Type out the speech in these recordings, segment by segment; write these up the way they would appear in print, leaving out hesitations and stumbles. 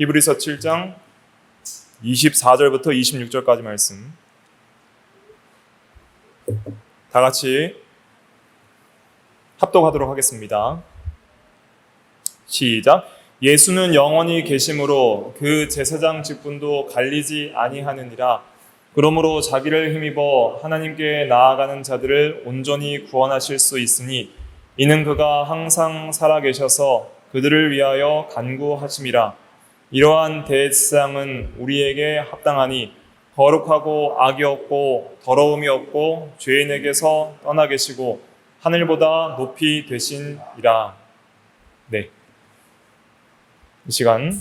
히브리서 7장 24절부터 26절까지 말씀 다 같이 합독하도록 하겠습니다. 시작. 예수는 영원히 계심으로 그 제사장 직분도 갈리지 아니하느니라. 그러므로 자기를 힘입어 하나님께 나아가는 자들을 온전히 구원하실 수 있으니 이는 그가 항상 살아계셔서 그들을 위하여 간구하심이라. 이러한 대제사장은 우리에게 합당하니 거룩하고 악이 없고 더러움이 없고 죄인에게서 떠나 계시고 하늘보다 높이 되신이라. 네, 이 시간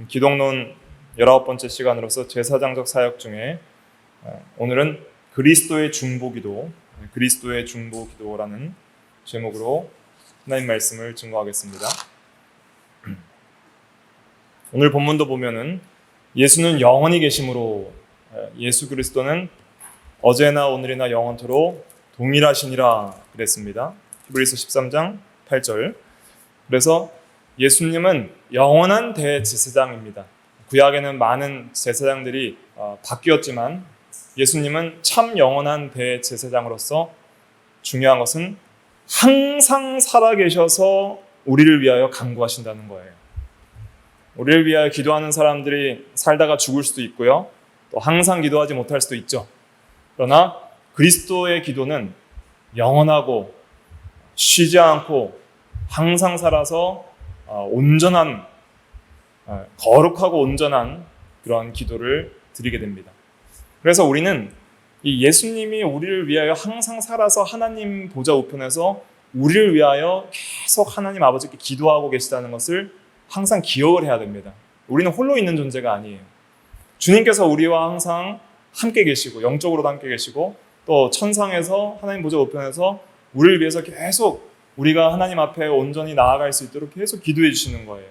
기독론 19번째 시간으로서 제사장적 사역 중에 오늘은 그리스도의 중보기도, 그리스도의 중보기도라는 제목으로 하나님 말씀을 증거하겠습니다. 오늘 본문도 보면은 예수는 영원히 계심으로, 예수 그리스도는 어제나 오늘이나 영원토록 동일하시니라 그랬습니다. 히브리서 13장 8절. 그래서 예수님은 영원한 대제사장입니다. 구약에는 많은 제사장들이 바뀌었지만 예수님은 참 영원한 대제사장으로서 중요한 것은 항상 살아계셔서 우리를 위하여 간구하신다는 거예요. 우리를 위하여 기도하는 사람들이 살다가 죽을 수도 있고요. 또 항상 기도하지 못할 수도 있죠. 그러나 그리스도의 기도는 영원하고 쉬지 않고 항상 살아서 온전한, 거룩하고 온전한 그런 기도를 드리게 됩니다. 그래서 우리는 이 예수님이 우리를 위하여 항상 살아서 하나님 보좌 우편에서 우리를 위하여 계속 하나님 아버지께 기도하고 계시다는 것을 항상 기억을 해야 됩니다. 우리는 홀로 있는 존재가 아니에요. 주님께서 우리와 항상 함께 계시고 영적으로도 함께 계시고 또 천상에서 하나님 보좌 우편에서 우리를 위해서 계속 우리가 하나님 앞에 온전히 나아갈 수 있도록 계속 기도해 주시는 거예요.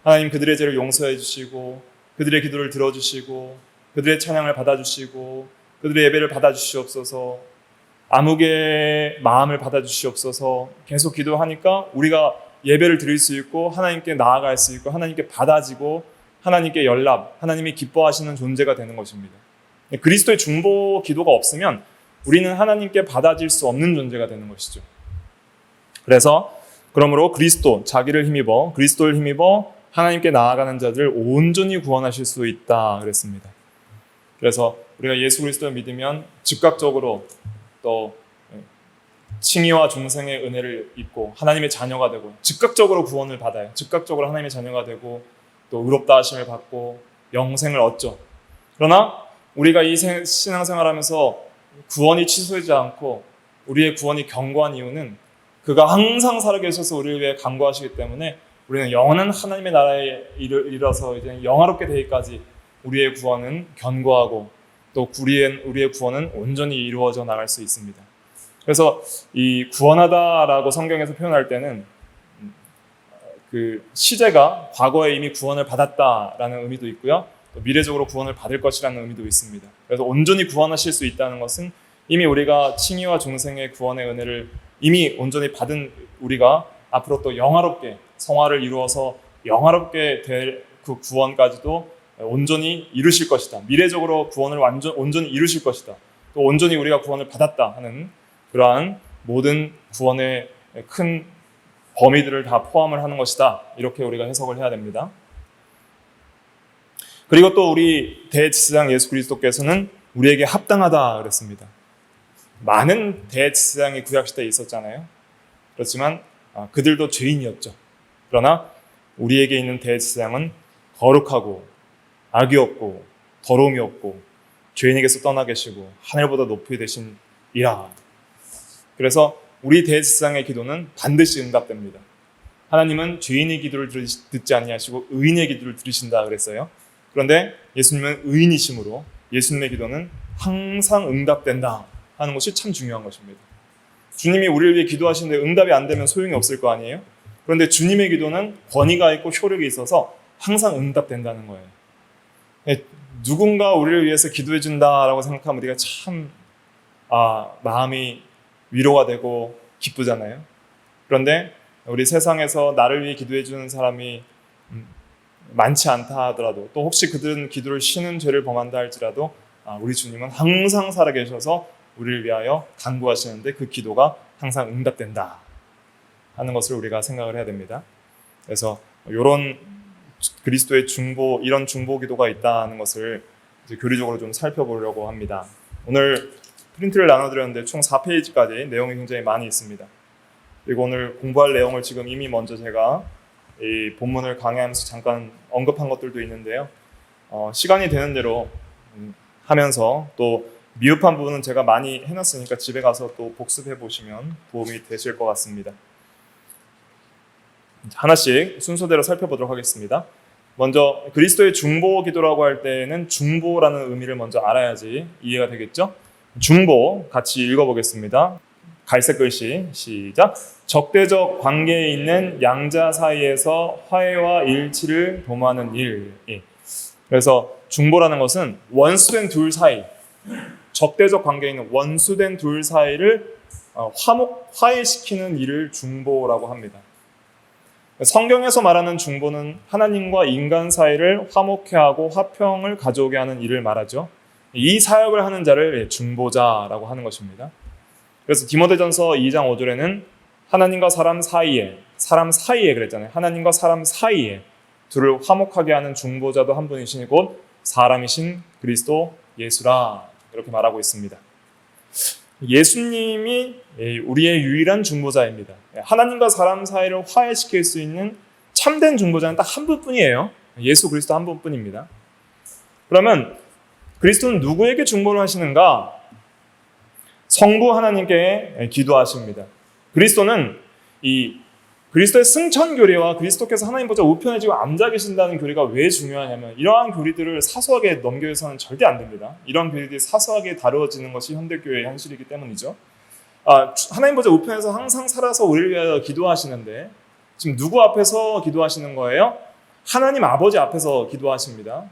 하나님 그들의 죄를 용서해 주시고 그들의 기도를 들어주시고 그들의 찬양을 받아주시고 그들의 예배를 받아주시옵소서, 암흑의 마음을 받아주시옵소서 계속 기도하니까 우리가 예배를 드릴 수 있고 하나님께 나아갈 수 있고 하나님께 받아지고 하나님께 연락, 하나님이 기뻐하시는 존재가 되는 것입니다. 그리스도의 중보 기도가 없으면 우리는 하나님께 받아질 수 없는 존재가 되는 것이죠. 그래서 그러므로 그리스도, 자기를 힘입어 그리스도를 힘입어 하나님께 나아가는 자들을 온전히 구원하실 수 있다 그랬습니다. 그래서 우리가 예수 그리스도를 믿으면 즉각적으로 또 칭의와 중생의 은혜를 입고 하나님의 자녀가 되고 즉각적으로 구원을 받아요. 즉각적으로 하나님의 자녀가 되고 또 의롭다 하심을 받고 영생을 얻죠. 그러나 우리가 이 신앙생활하면서 구원이 취소되지 않고 우리의 구원이 견고한 이유는 그가 항상 살아계셔서 우리를 위해 간구하시기 때문에 우리는 영원한 하나님의 나라에 이르러서 이제 영화롭게 되기까지 우리의 구원은 견고하고 또 우리의 구원은 온전히 이루어져 나갈 수 있습니다. 그래서 이 구원하다라고 성경에서 표현할 때는 그 시제가 과거에 이미 구원을 받았다라는 의미도 있고요. 또 미래적으로 구원을 받을 것이라는 의미도 있습니다. 그래서 온전히 구원하실 수 있다는 것은 이미 우리가 칭의와 중생의 구원의 은혜를 이미 온전히 받은 우리가 앞으로 또 영화롭게 성화를 이루어서 영화롭게 될 그 구원까지도 온전히 이루실 것이다. 미래적으로 구원을 온전히 이루실 것이다. 또 온전히 우리가 구원을 받았다 하는 그러한 모든 구원의 큰 범위들을 다 포함을 하는 것이다. 이렇게 우리가 해석을 해야 됩니다. 그리고 또 우리 대제사장 예수 그리스도께서는 우리에게 합당하다 그랬습니다. 많은 대제사장이 구약시대에 있었잖아요. 그렇지만 그들도 죄인이었죠. 그러나 우리에게 있는 대제사장은 거룩하고 악이 없고 더러움이 없고 죄인에게서 떠나 계시고 하늘보다 높이 되신 이라. 그래서 우리 대제사장의 기도는 반드시 응답됩니다. 하나님은 죄인의 기도를 듣지 아니하시고 의인의 기도를 들으신다 그랬어요. 그런데 예수님은 의인이심으로 예수님의 기도는 항상 응답된다 하는 것이 참 중요한 것입니다. 주님이 우리를 위해 기도하시는데 응답이 안 되면 소용이 없을 거 아니에요? 그런데 주님의 기도는 권위가 있고 효력이 있어서 항상 응답된다는 거예요. 누군가 우리를 위해서 기도해 준다라고 생각하면 우리가 참 마음이 위로가 되고 기쁘잖아요. 그런데 우리 세상에서 나를 위해 기도해 주는 사람이 많지 않다 하더라도, 또 혹시 그들은 기도를 쉬는 죄를 범한다 할지라도 우리 주님은 항상 살아계셔서 우리를 위하여 간구하시는데 그 기도가 항상 응답된다 하는 것을 우리가 생각을 해야 됩니다. 그래서 이런 그리스도의 중보, 이런 중보 기도가 있다는 것을 이제 교리적으로 좀 살펴보려고 합니다. 오늘 프린트를 나눠드렸는데 총 4페이지까지 내용이 굉장히 많이 있습니다. 그리고 오늘 공부할 내용을 지금 이미 먼저 제가 이 본문을 강의하면서 잠깐 언급한 것들도 있는데요. 시간이 되는 대로 하면서 또 미흡한 부분은 제가 많이 해놨으니까 집에 가서 또 복습해 보시면 도움이 되실 것 같습니다. 하나씩 순서대로 살펴보도록 하겠습니다. 먼저 그리스도의 중보 기도라고 할 때는 중보라는 의미를 먼저 알아야지 이해가 되겠죠? 중보 같이 읽어보겠습니다. 갈색 글씨 시작. 적대적 관계에 있는 양자 사이에서 화해와 일치를 도모하는 일. 그래서 중보라는 것은 원수된 둘 사이, 적대적 관계에 있는 원수된 둘 사이를 화해시키는 일을 중보라고 합니다. 성경에서 말하는 중보는 하나님과 인간 사이를 화목케 하고 화평을 가져오게 하는 일을 말하죠. 이 사역을 하는 자를 중보자라고 하는 것입니다. 그래서 디모데전서 2장 5절에는 하나님과 사람 사이에 그랬잖아요. 하나님과 사람 사이에 둘을 화목하게 하는 중보자도 한 분이시니 곧 사람이신 그리스도 예수라, 이렇게 말하고 있습니다. 예수님이 우리의 유일한 중보자입니다. 하나님과 사람 사이를 화해시킬 수 있는 참된 중보자는 딱 한 분뿐이에요. 예수 그리스도 한 분뿐입니다. 그러면 그리스도는 누구에게 중보를 하시는가? 성부 하나님께 기도하십니다. 그리스도는 이 그리스도의 승천 교리와 그리스도께서 하나님 보좌 우편에 지금 앉아 계신다는 교리가 왜 중요하냐면, 이러한 교리들을 사소하게 넘겨서는 절대 안 됩니다. 이러한 교리들이 사소하게 다루어지는 것이 현대교회의 현실이기 때문이죠. 하나님 보좌 우편에서 항상 살아서 우리를 위하여 기도하시는데 지금 누구 앞에서 기도하시는 거예요? 하나님 아버지 앞에서 기도하십니다.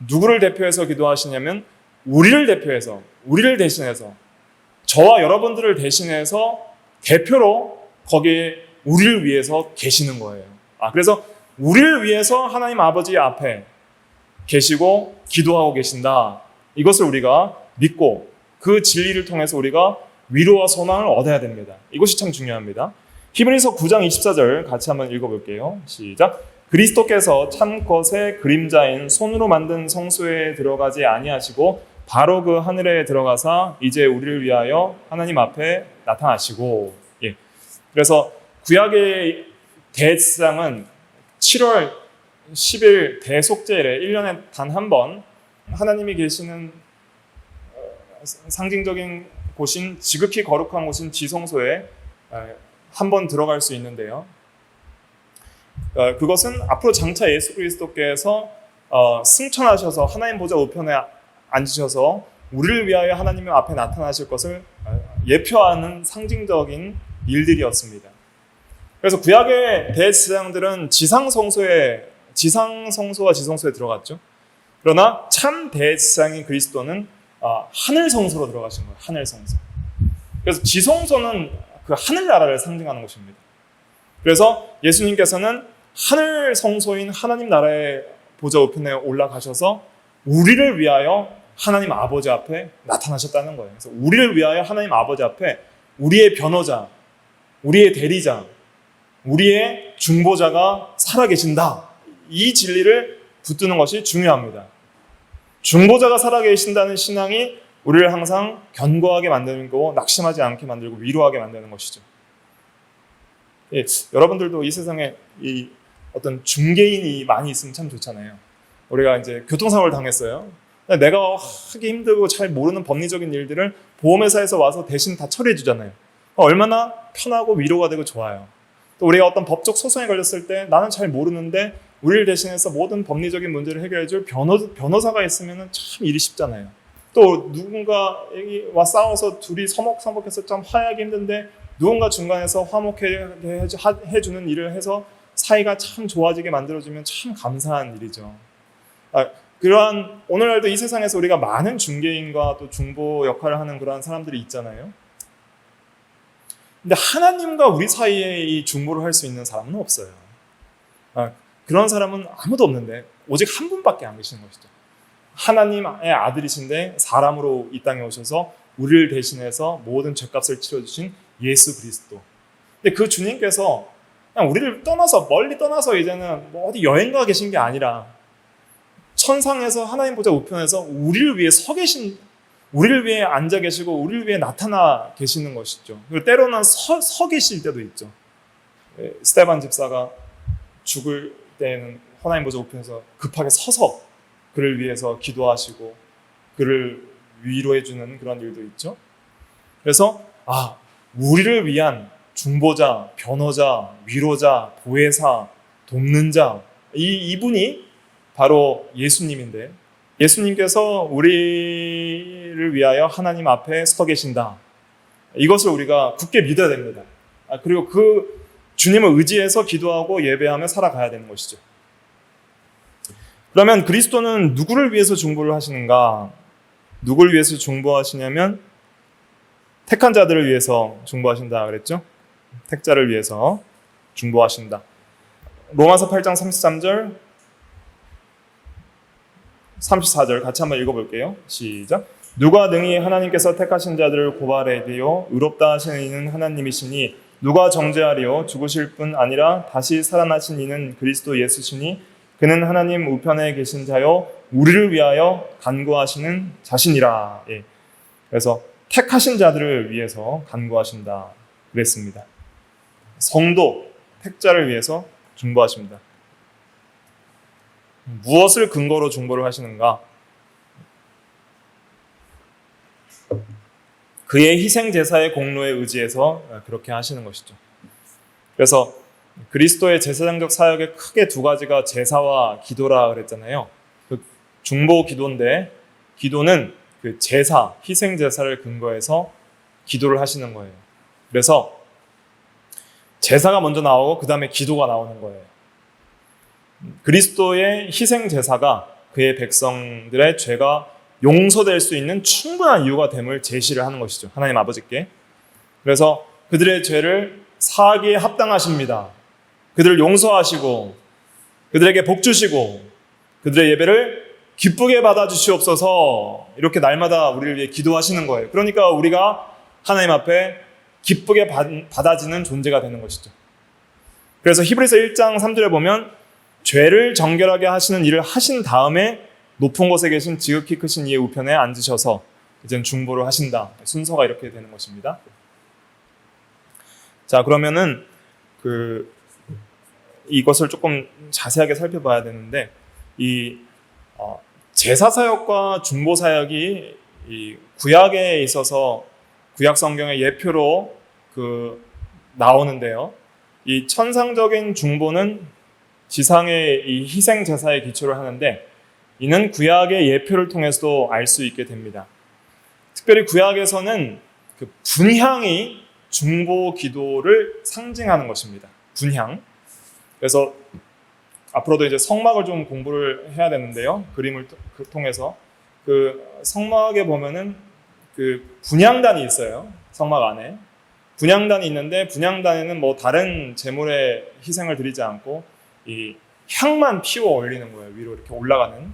누구를 대표해서 기도하시냐면 우리를 대표해서, 우리를 대신해서, 저와 여러분들을 대신해서 대표로 거기에 우리를 위해서 계시는 거예요. 그래서 우리를 위해서 하나님 아버지 앞에 계시고 기도하고 계신다. 이것을 우리가 믿고 그 진리를 통해서 우리가 위로와 소망을 얻어야 됩니다. 이것이 참 중요합니다. 히브리서 9장 24절 같이 한번 읽어볼게요. 시작. 그리스도께서 참 것의 그림자인 손으로 만든 성소에 들어가지 아니하시고 바로 그 하늘에 들어가사 이제 우리를 위하여 하나님 앞에 나타나시고. 그래서 구약의 대제사장은 7월 10일 대속죄일에 1년에 단 한 번 하나님이 계시는 상징적인 곳인, 지극히 거룩한 곳인 지성소에 한 번 들어갈 수 있는데요. 그것은 앞으로 장차 예수 그리스도께서 승천하셔서 하나님 보좌 우편에 앉으셔서 우리를 위하여 하나님의 앞에 나타나실 것을 예표하는 상징적인 일들이었습니다. 그래서 구약의 대제사장들은 지상성소와 지성소에 들어갔죠. 그러나 참 대제사장인 그리스도는 하늘성소로 들어가신 거예요. 하늘성소. 그래서 지성소는 그 하늘나라를 상징하는 것입니다. 그래서 예수님께서는 하늘성소인 하나님 나라의 보좌 우편에 올라가셔서 우리를 위하여 하나님 아버지 앞에 나타나셨다는 거예요. 그래서 우리를 위하여 하나님 아버지 앞에 우리의 변호자, 우리의 대리자, 우리의 중보자가 살아계신다. 이 진리를 붙드는 것이 중요합니다. 중보자가 살아계신다는 신앙이 우리를 항상 견고하게 만들고 낙심하지 않게 만들고 위로하게 만드는 것이죠. 여러분들도 이 세상에 이 어떤 중개인이 많이 있으면 참 좋잖아요. 우리가 이제 교통사고를 당했어요. 내가 하기 힘들고 잘 모르는 법리적인 일들을 보험회사에서 와서 대신 다 처리해 주잖아요. 얼마나 편하고 위로가 되고 좋아요. 또 우리가 어떤 법적 소송에 걸렸을 때 나는 잘 모르는데 우리를 대신해서 모든 법리적인 문제를 해결해 줄 변호사가 있으면 참 일이 쉽잖아요. 또 누군가와 싸워서 둘이 서먹서먹해서 좀 화해하기 힘든데 누군가 중간에서 화목하게 해주는 일을 해서 사이가 참 좋아지게 만들어주면 참 감사한 일이죠. 그러한 오늘날도 이 세상에서 우리가 많은 중개인과 또 중보 역할을 하는 그러한 사람들이 있잖아요. 근데 하나님과 우리 사이에 이 중보를 할 수 있는 사람은 없어요. 그런 사람은 아무도 없는데 오직 한 분밖에 안 계시는 것이죠. 하나님의 아들이신데 사람으로 이 땅에 오셔서 우리를 대신해서 모든 죄값을 치러주신 예수 그리스도. 근데 그 주님께서 그냥 우리를 떠나서 멀리 떠나서 이제는 뭐 어디 여행 가 계신 게 아니라 천상에서 하나님 보좌 우편에서 우리를 위해 서 계신, 우리를 위해 앉아 계시고 우리를 위해 나타나 계시는 것이죠. 그리고 때로는 서 계실 때도 있죠. 스테반 집사가 죽을 때는 하나님 보좌 우편에서 급하게 서서 그를 위해서 기도하시고 그를 위로해 주는 그런 일도 있죠. 그래서 우리를 위한 중보자, 변호자, 위로자, 보혜사, 돕는 자, 이분이 바로 예수님인데, 예수님께서 우리를 위하여 하나님 앞에 서 계신다. 이것을 우리가 굳게 믿어야 됩니다. 그리고 그 주님을 의지해서 기도하고 예배하며 살아가야 되는 것이죠. 그러면 그리스도는 누구를 위해서 중보를 하시는가? 누구를 위해서 중보하시냐면 택한 자들을 위해서 중보하신다 그랬죠? 택자를 위해서 중보하신다. 로마서 8장 33절 34절 같이 한번 읽어볼게요. 시작. 누가 능히 하나님께서 택하신 자들을 고발하리요? 의롭다 하시는 이는 하나님이시니 누가 정죄하리요? 죽으실 뿐 아니라 다시 살아나신 이는 그리스도 예수시니 그는 하나님 우편에 계신 자요 우리를 위하여 간구하시는 자신이라. 그래서 택하신 자들을 위해서 간구하신다 그랬습니다. 성도, 택자를 위해서 중보하십니다. 무엇을 근거로 중보를 하시는가? 그의 희생 제사의 공로에 의지해서 그렇게 하시는 것이죠. 그래서 그리스도의 제사장적 사역의 크게 두 가지가 제사와 기도라 그랬잖아요. 그 중보 기도인데 기도는 그 제사, 희생 제사를 근거해서 기도를 하시는 거예요. 그래서 제사가 먼저 나오고 그 다음에 기도가 나오는 거예요. 그리스도의 희생 제사가 그의 백성들의 죄가 용서될 수 있는 충분한 이유가 됨을 제시를 하는 것이죠. 하나님 아버지께. 그래서 그들의 죄를 사하기에 합당하십니다. 그들을 용서하시고 그들에게 복 주시고 그들의 예배를 기쁘게 받아주시옵소서, 이렇게 날마다 우리를 위해 기도하시는 거예요. 그러니까 우리가 하나님 앞에 기쁘게 받아지는 존재가 되는 것이죠. 그래서 히브리서 1장 3절에 보면 죄를 정결하게 하시는 일을 하신 다음에 높은 곳에 계신 지극히 크신 이의 우편에 앉으셔서 이제는 중보를 하신다. 순서가 이렇게 되는 것입니다. 자, 그러면은 이것을 조금 자세하게 살펴봐야 되는데, 이 제사 사역과 중보 사역이 이 구약에 있어서 구약 성경의 예표로 나오는데요. 이 천상적인 중보는 지상의 이 희생 제사에 기초를 하는데, 이는 구약의 예표를 통해서도 알 수 있게 됩니다. 특별히 구약에서는 그 분향이 중보 기도를 상징하는 것입니다. 분향. 그래서 앞으로도 이제 성막을 좀 공부를 해야 되는데요. 그림을 통해서 그 성막에 보면은 그 분향단이 있어요. 성막 안에 분향단이 있는데, 분향단에는 뭐 다른 제물의 희생을 드리지 않고 이 향만 피워 올리는 거예요. 위로 이렇게 올라가는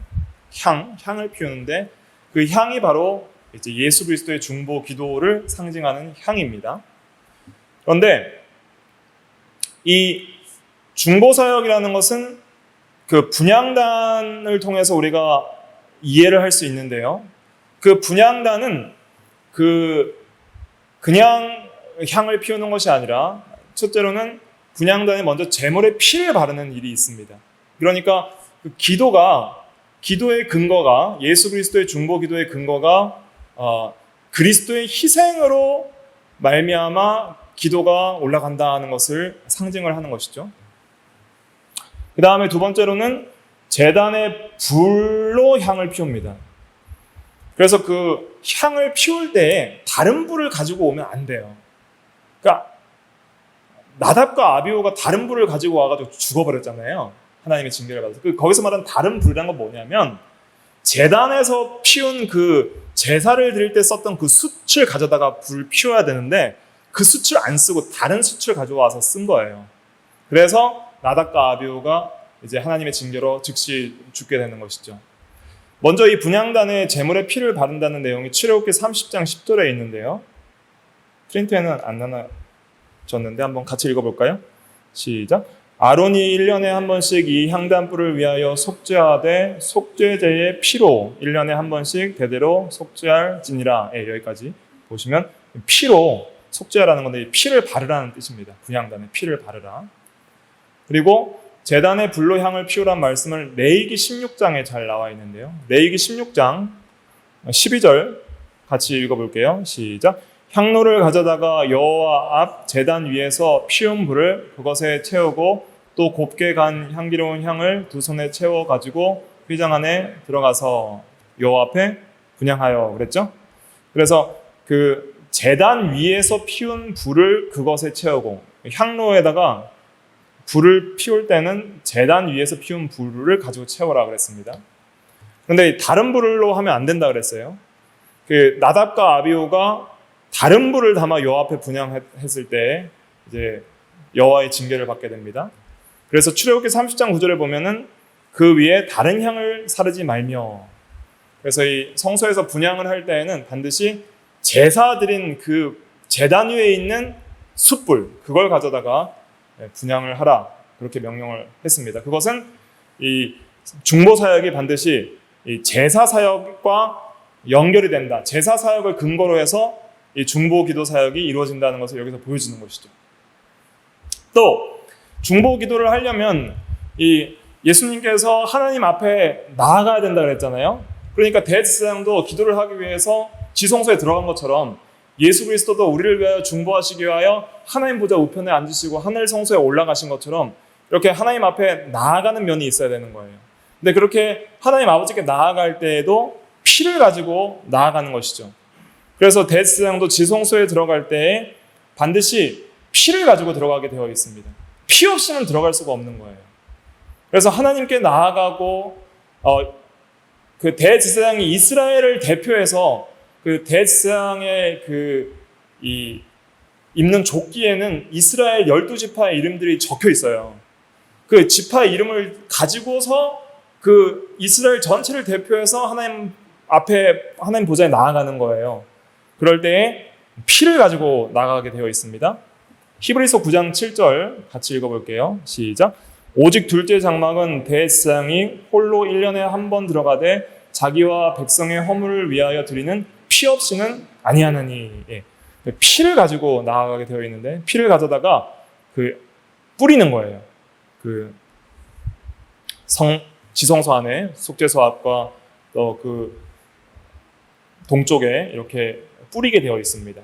향을 피우는데, 그 향이 바로 이제 예수 그리스도의 중보 기도를 상징하는 향입니다. 그런데 이 중보 사역이라는 것은 그 분향단을 통해서 우리가 이해를 할 수 있는데요. 그 분향단은 그냥 향을 피우는 것이 아니라, 첫째로는 분향단에 먼저 제물의 피를 바르는 일이 있습니다. 그러니까 그 기도의 근거가, 예수 그리스도의 중보 기도의 근거가 그리스도의 희생으로 말미암아 기도가 올라간다는 것을 상징을 하는 것이죠. 그 다음에 두 번째로는 제단의 불로 향을 피웁니다. 그래서 그 향을 피울 때에 다른 불을 가지고 오면 안 돼요. 그러니까 나답과 아비후가 다른 불을 가지고 와가지고 죽어버렸잖아요. 하나님의 징계를 받아서. 거기서 말하는 다른 불이라는 건 뭐냐면, 제단에서 피운 그 제사를 드릴 때 썼던 그 숯을 가져다가 불 피워야 되는데, 그 숯을 안 쓰고 다른 숯을 가져와서 쓴 거예요. 그래서 나답과 아비후가 이제 하나님의 징계로 즉시 죽게 되는 것이죠. 먼저 이 분향단에 제물에 피를 바른다는 내용이 출애굽기 30장 10절에 있는데요. 프린트에는 안 나눠졌는데 한번 같이 읽어볼까요? 시작. 아론이 1년에 한 번씩 이 향단불을 위하여 속죄하되 속죄제의 피로 1년에 한 번씩 대대로 속죄할지니라. 여기까지 보시면 피로 속죄하라는 건데 피를 바르라는 뜻입니다. 분향단에 피를 바르라. 그리고 제단에 불로 향을 피우란 말씀을 레위기 16장에 잘 나와 있는데요. 레위기 16장 12절 같이 읽어볼게요. 시작. 향로를 가져다가 여호와 앞 제단 위에서 피운 불을 그것에 채우고 또 곱게 간 향기로운 향을 두 손에 채워 가지고 휘장 안에 들어가서 여호와 앞에 분향하여 그랬죠. 그래서 그 제단 위에서 피운 불을 그것에 채우고 향로에다가 불을 피울 때는 제단 위에서 피운 불을 가지고 채우라 그랬습니다. 그런데 다른 불로 하면 안 된다 그랬어요. 그 나답과 아비후가 다른 불을 담아 여호와 앞에 분향했을 때 이제 여호와의 징계를 받게 됩니다. 그래서 출애굽기 30장 9절에 보면은 그 위에 다른 향을 사르지 말며, 그래서 이 성소에서 분향을 할 때에는 반드시 제사 드린 그 제단 위에 있는 숯불 그걸 가져다가 분향을 하라 그렇게 명령을 했습니다. 그것은 이 중보 사역이 반드시 이 제사 사역과 연결이 된다. 제사 사역을 근거로 해서 이 중보 기도 사역이 이루어진다는 것을 여기서 보여주는 것이죠. 또 중보 기도를 하려면 이 예수님께서 하나님 앞에 나아가야 된다 그랬잖아요. 그러니까 대제사장도 기도를 하기 위해서 지성소에 들어간 것처럼 예수 그리스도도 우리를 위하여 중보하시기 위하여 하나님 보좌 우편에 앉으시고 하늘 성소에 올라가신 것처럼 이렇게 하나님 앞에 나아가는 면이 있어야 되는 거예요. 근데 그렇게 하나님 아버지께 나아갈 때에도 피를 가지고 나아가는 것이죠. 그래서 대제사장도 지성소에 들어갈 때 반드시 피를 가지고 들어가게 되어 있습니다. 피 없이는 들어갈 수가 없는 거예요. 그래서 하나님께 나아가고 그 대제사장이 이스라엘을 대표해서 그 대제사장의 이 입는 조끼에는 이스라엘 12지파의 이름들이 적혀 있어요. 그 지파의 이름을 가지고서 그 이스라엘 전체를 대표해서 하나님 앞에 하나님 보좌에 나아가는 거예요. 그럴 때에 피를 가지고 나가게 되어 있습니다. 히브리서 9장 7절 같이 읽어볼게요. 시작. 오직 둘째 장막은 대제사장이 홀로 1년에 한 번 들어가되 자기와 백성의 허물을 위하여 드리는 피 없이는 아니하느니. 피를 가지고 나아가게 되어 있는데 피를 가져다가 뿌리는 거예요. 지성소 안에 속죄소 앞과 또 동쪽에 이렇게 뿌리게 되어 있습니다.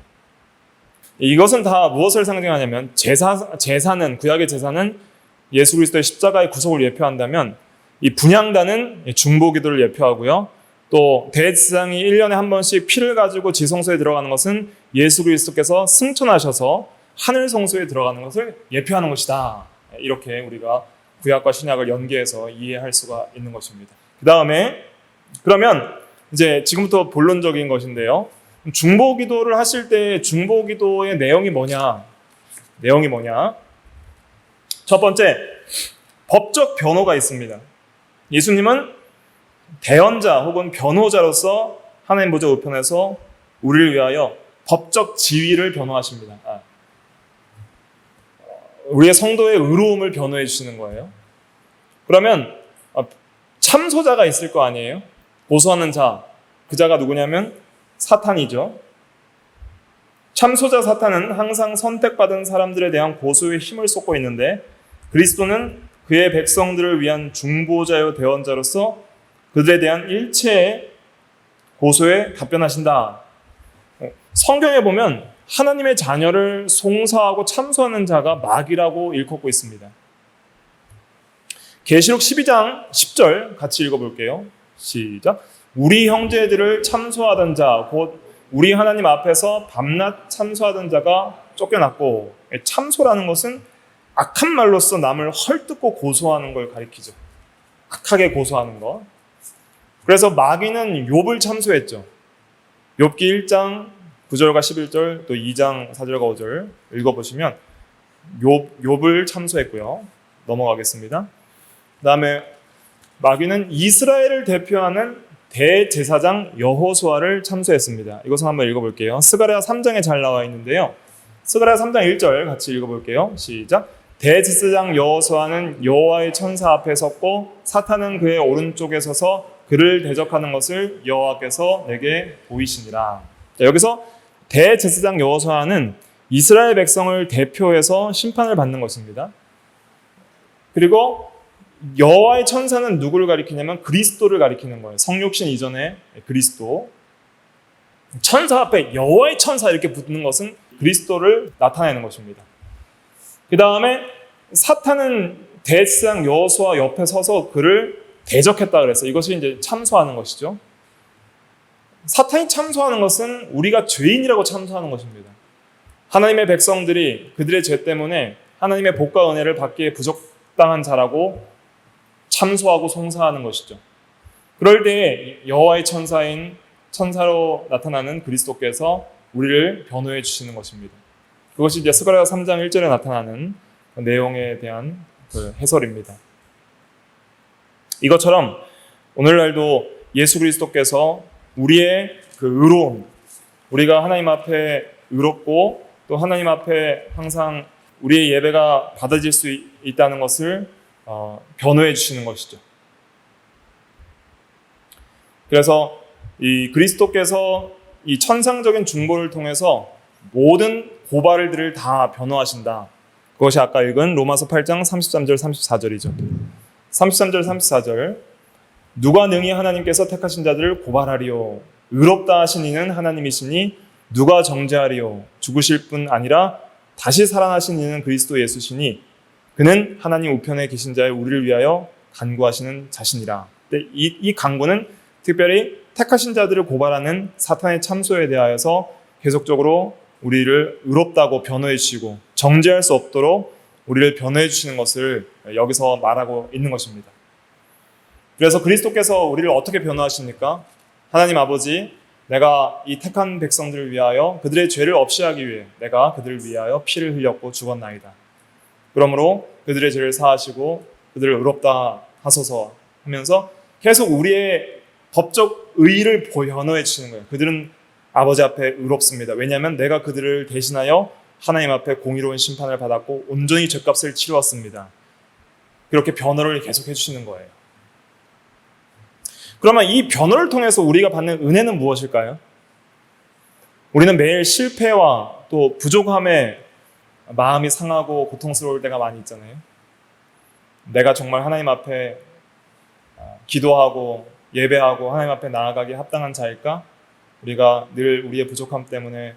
이것은 다 무엇을 상징하냐면 제사는 구약의 제사는 예수 그리스도의 십자가의 구속을 예표한다면 이 분향단은 중보기도를 예표하고요. 또 대제사장이 1년에 한 번씩 피를 가지고 지성소에 들어가는 것은 예수 그리스도께서 승천하셔서 하늘 성소에 들어가는 것을 예표하는 것이다. 이렇게 우리가 구약과 신약을 연계해서 이해할 수가 있는 것입니다. 그 다음에 그러면 이제 지금부터 본론적인 것인데요. 중보기도를 하실 때 중보기도의 내용이 뭐냐? 첫 번째, 법적 변호가 있습니다. 예수님은 대언자 혹은 변호자로서 하나님 보좌 우편에서 우리를 위하여 법적 지위를 변호하십니다. 우리의 성도의 의로움을 변호해 주시는 거예요. 그러면 참소자가 있을 거 아니에요? 고소하는 자, 그 자가 누구냐면 사탄이죠. 참소자 사탄은 항상 선택받은 사람들에 대한 고소에 힘을 쏟고 있는데 그리스도는 그의 백성들을 위한 중보자요 대언자로서 그들에 대한 일체의 고소에 답변하신다. 성경에 보면 하나님의 자녀를 송사하고 참소하는 자가 마귀라고 일컫고 있습니다. 계시록 12장 10절 같이 읽어볼게요. 시작. 우리 형제들을 참소하던 자, 곧 우리 하나님 앞에서 밤낮 참소하던 자가 쫓겨났고, 참소라는 것은 악한 말로써 남을 헐뜯고 고소하는 걸 가리키죠. 악하게 고소하는 것. 그래서 마귀는 욥을 참소했죠. 욥기 1장 9절과 11절, 또 2장 4절과 5절 읽어보시면 욥을 참소했고요. 넘어가겠습니다. 그다음에 마귀는 이스라엘을 대표하는 대제사장 여호수아를 참수했습니다. 이것을 한번 읽어볼게요. 스가랴 3장에 잘 나와 있는데요. 스가랴 3장 1절 같이 읽어볼게요. 시작. 대제사장 여호수아는 여호와의 천사 앞에 섰고 사탄은 그의 오른쪽에 서서 그를 대적하는 것을 여호와께서 내게 보이시니라. 자, 여기서 대제사장 여호수아는 이스라엘 백성을 대표해서 심판을 받는 것입니다. 그리고 여호와의 천사는 누구를 가리키냐면 그리스도를 가리키는 거예요. 성육신 이전에 그리스도. 천사 앞에 여호와의 천사 이렇게 붙는 것은 그리스도를 나타내는 것입니다. 그 다음에 사탄은 대제사장 여호수아 옆에 서서 그를 대적했다 그랬어요. 이것이 이제 참소하는 것이죠. 사탄이 참소하는 것은 우리가 죄인이라고 참소하는 것입니다. 하나님의 백성들이 그들의 죄 때문에 하나님의 복과 은혜를 받기에 부적당한 자라고 참소하고 송사하는 것이죠. 그럴 때 여호와의 천사로 나타나는 그리스도께서 우리를 변호해 주시는 것입니다. 그것이 이제 스가랴 3장 1절에 나타나는 내용에 대한 그 해설입니다. 이것처럼 오늘날도 예수 그리스도께서 우리의 그 의로움, 우리가 하나님 앞에 의롭고 또 하나님 앞에 항상 우리의 예배가 받아질 수 있다는 것을 변호해 주시는 것이죠. 그래서 이 그리스도께서 이 천상적인 중보를 통해서 모든 고발들을 다 변호하신다. 그것이 아까 읽은 로마서 8장 33절 34절이죠. 33절 34절 누가 능히 하나님께서 택하신 자들을 고발하리요 의롭다 하신 이는 하나님이시니 누가 정죄하리요 죽으실 뿐 아니라 다시 살아나신 이는 그리스도 예수시니 그는 하나님 우편에 계신 자의 우리를 위하여 간구하시는 자신이라. 이 간구는 특별히 택하신 자들을 고발하는 사탄의 참소에 대하여서 계속적으로 우리를 의롭다고 변호해 주시고 정죄할 수 없도록 우리를 변호해 주시는 것을 여기서 말하고 있는 것입니다. 그래서 그리스도께서 우리를 어떻게 변호하십니까? 하나님 아버지, 내가 이 택한 백성들을 위하여 그들의 죄를 없이 하기 위해 내가 그들을 위하여 피를 흘렸고 죽었나이다. 그러므로 그들의 죄를 사하시고 그들을 의롭다 하소서 하면서 계속 우리의 법적 의의를 변호해 주시는 거예요. 그들은 아버지 앞에 의롭습니다. 왜냐하면 내가 그들을 대신하여 하나님 앞에 공의로운 심판을 받았고 온전히 죄값을 치루었습니다. 그렇게 변호를 계속 해주시는 거예요. 그러면 이 변호를 통해서 우리가 받는 은혜는 무엇일까요? 우리는 매일 실패와 또 부족함에 마음이 상하고 고통스러울 때가 많이 있잖아요. 내가 정말 하나님 앞에 기도하고 예배하고 하나님 앞에 나아가기 합당한 자일까? 우리가 늘 우리의 부족함 때문에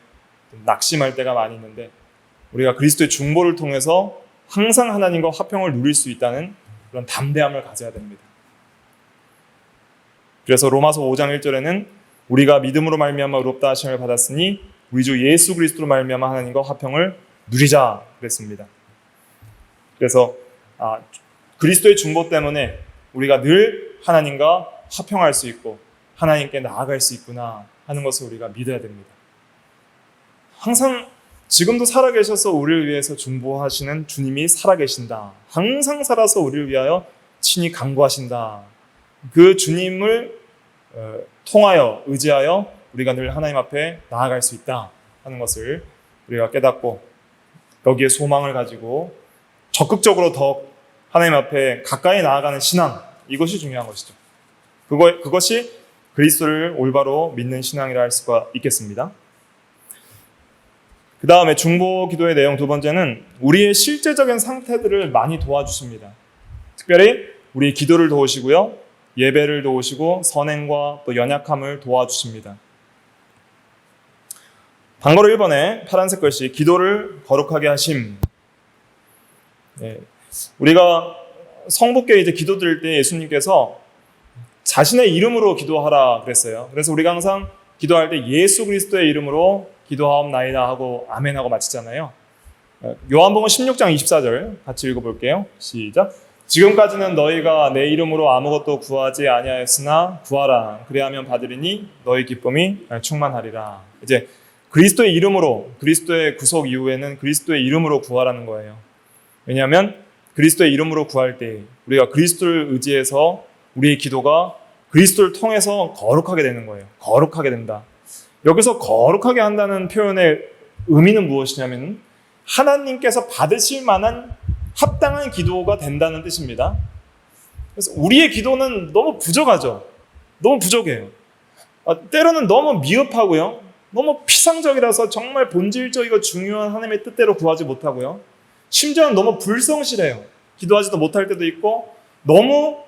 낙심할 때가 많이 있는데 우리가 그리스도의 중보를 통해서 항상 하나님과 화평을 누릴 수 있다는 그런 담대함을 가져야 됩니다. 그래서 로마서 5장 1절에는 우리가 믿음으로 말미암아 의롭다 하심을 받았으니 우리 주 예수 그리스도로 말미암아 하나님과 화평을 누리자 그랬습니다. 그래서 그리스도의 중보 때문에 우리가 늘 하나님과 화평할 수 있고 하나님께 나아갈 수 있구나 하는 것을 우리가 믿어야 됩니다. 항상 지금도 살아계셔서 우리를 위해서 중보하시는 주님이 살아계신다. 항상 살아서 우리를 위하여 친히 간구하신다. 그 주님을 통하여 의지하여 우리가 늘 하나님 앞에 나아갈 수 있다 하는 것을 우리가 깨닫고 여기에 소망을 가지고 적극적으로 더 하나님 앞에 가까이 나아가는 신앙, 이것이 중요한 것이죠. 그것이 그리스도를 올바로 믿는 신앙이라 할 수가 있겠습니다. 그 다음에 중보 기도의 내용 두 번째는 우리의 실제적인 상태들을 많이 도와주십니다. 특별히 우리의 기도를 도우시고요, 예배를 도우시고 선행과 또 연약함을 도와주십니다. 단거로 1번에 파란색 글씨 기도를 거룩하게 하심. 우리가 성북교회 이제 기도 드릴 때 예수님께서 자신의 이름으로 기도하라 그랬어요. 그래서 우리가 항상 기도할 때 예수 그리스도의 이름으로 기도하옵나이다 하고 아멘하고 마치잖아요. 요한복음 16장 24절 같이 읽어볼게요. 시작. 지금까지는 너희가 내 이름으로 아무것도 구하지 아니하였으나 구하라. 그리하면 받으리니 너희 기쁨이 충만하리라. 이제 그리스도의 이름으로, 그리스도의 구속 이후에는 그리스도의 이름으로 구하라는 거예요. 왜냐하면 그리스도의 이름으로 구할 때 우리가 그리스도를 의지해서 우리의 기도가 그리스도를 통해서 거룩하게 되는 거예요. 거룩하게 된다. 여기서 거룩하게 한다는 표현의 의미는 무엇이냐면 하나님께서 받으실 만한 합당한 기도가 된다는 뜻입니다. 그래서 우리의 기도는 너무 부족하죠. 너무 부족해요. 때로는 너무 미흡하고요. 너무 피상적이라서 정말 본질적이고 중요한 하나님의 뜻대로 구하지 못하고요. 심지어는 너무 불성실해요. 기도하지도 못할 때도 있고 너무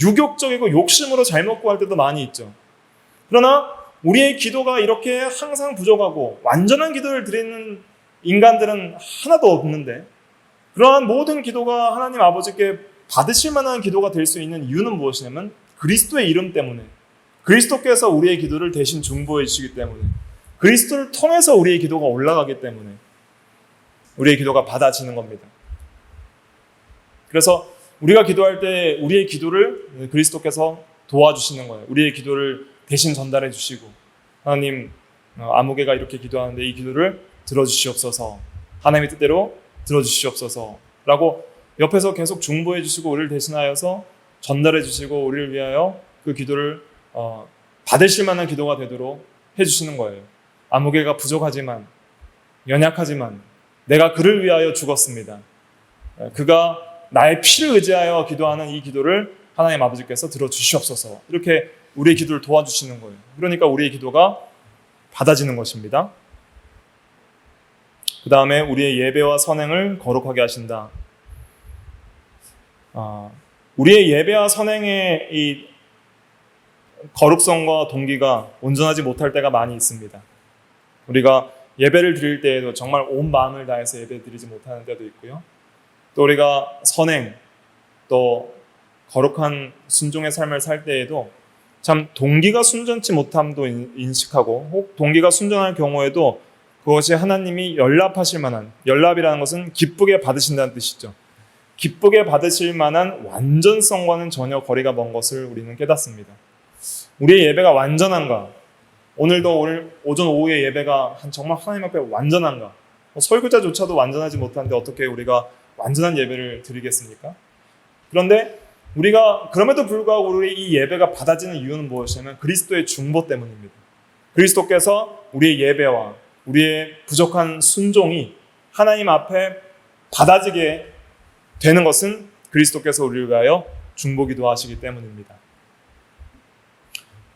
유격적이고 욕심으로 잘못 구할 때도 많이 있죠. 그러나 우리의 기도가 이렇게 항상 부족하고 완전한 기도를 드리는 인간들은 하나도 없는데 그러한 모든 기도가 하나님 아버지께 받으실 만한 기도가 될 수 있는 이유는 무엇이냐면 그리스도의 이름 때문에 그리스도께서 우리의 기도를 대신 중보해 주시기 때문에 그리스도를 통해서 우리의 기도가 올라가기 때문에 우리의 기도가 받아지는 겁니다. 그래서 우리가 기도할 때 우리의 기도를 그리스도께서 도와주시는 거예요. 우리의 기도를 대신 전달해 주시고 하나님 아무개가 이렇게 기도하는데 이 기도를 들어주시옵소서 하나님의 뜻대로 들어주시옵소서 라고 옆에서 계속 중보해 주시고 우리를 대신하여서 전달해 주시고 우리를 위하여 그 기도를 받으실 만한 기도가 되도록 해주시는 거예요. 아무개가 부족하지만 연약하지만 내가 그를 위하여 죽었습니다. 그가 나의 피를 의지하여 기도하는 이 기도를 하나님 아버지께서 들어주시옵소서 이렇게 우리의 기도를 도와주시는 거예요. 그러니까 우리의 기도가 받아지는 것입니다. 그 다음에 우리의 예배와 선행을 거룩하게 하신다. 우리의 예배와 선행의 이 거룩성과 동기가 온전하지 못할 때가 많이 있습니다. 우리가 예배를 드릴 때에도 정말 온 마음을 다해서 예배 드리지 못하는 때도 있고요. 또 우리가 선행, 또 거룩한 순종의 삶을 살 때에도 참 동기가 순전치 못함도 인식하고 혹 동기가 순전할 경우에도 그것이 하나님이 연락하실 만한, 연락이라는 것은 기쁘게 받으신다는 뜻이죠. 기쁘게 받으실 만한 완전성과는 전혀 거리가 먼 것을 우리는 깨닫습니다. 우리의 예배가 완전한가? 오늘도 오늘 오전 오후의 예배가 정말 하나님 앞에 완전한가? 설교자조차도 완전하지 못한데 어떻게 우리가 완전한 예배를 드리겠습니까? 그런데 우리가 그럼에도 불구하고 우리 이 예배가 받아지는 이유는 무엇이냐면 그리스도의 중보 때문입니다. 그리스도께서 우리의 예배와 우리의 부족한 순종이 하나님 앞에 받아지게 되는 것은 그리스도께서 우리를 위하여 중보기도 하시기 때문입니다.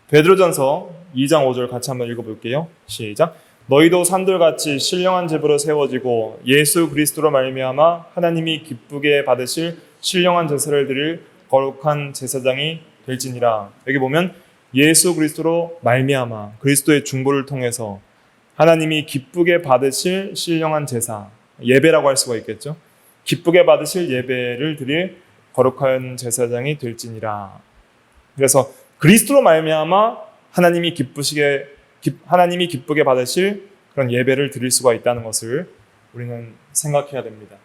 베드로전서 2장 5절 같이 한번 읽어볼게요. 시작. 너희도 산돌같이 신령한 제부로 세워지고 예수 그리스도로 말미암아 하나님이 기쁘게 받으실 신령한 제사를 드릴 거룩한 제사장이 될지니라. 여기 보면 예수 그리스도로 말미암아 그리스도의 중보를 통해서 하나님이 기쁘게 받으실 신령한 제사, 예배라고 할 수가 있겠죠. 기쁘게 받으실 예배를 드릴 거룩한 제사장이 될지니라. 그래서 그리스도로 말미암아 하나님이 기쁘게 받으실 그런 예배를 드릴 수가 있다는 것을 우리는 생각해야 됩니다.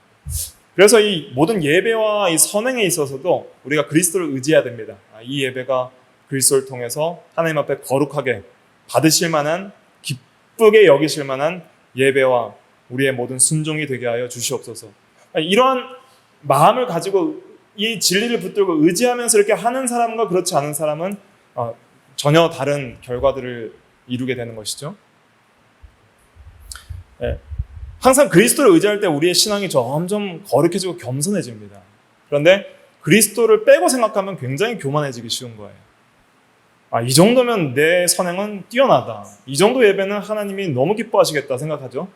그래서 이 모든 예배와 이 선행에 있어서도 우리가 그리스도를 의지해야 됩니다. 이 예배가 그리스도를 통해서 하나님 앞에 거룩하게 받으실 만한, 기쁘게 여기실 만한 예배와 우리의 모든 순종이 되게 하여 주시옵소서. 이러한 마음을 가지고 이 진리를 붙들고 의지하면서 이렇게 하는 사람과 그렇지 않은 사람은 전혀 다른 결과들을 이루게 되는 것이죠. 항상 그리스도를 의지할 때 우리의 신앙이 점점 거룩해지고 겸손해집니다. 그런데 그리스도를 빼고 생각하면 굉장히 교만해지기 쉬운 거예요. 이 정도면 내 선행은 뛰어나다. 이 정도 예배는 하나님이 너무 기뻐하시겠다 생각하죠.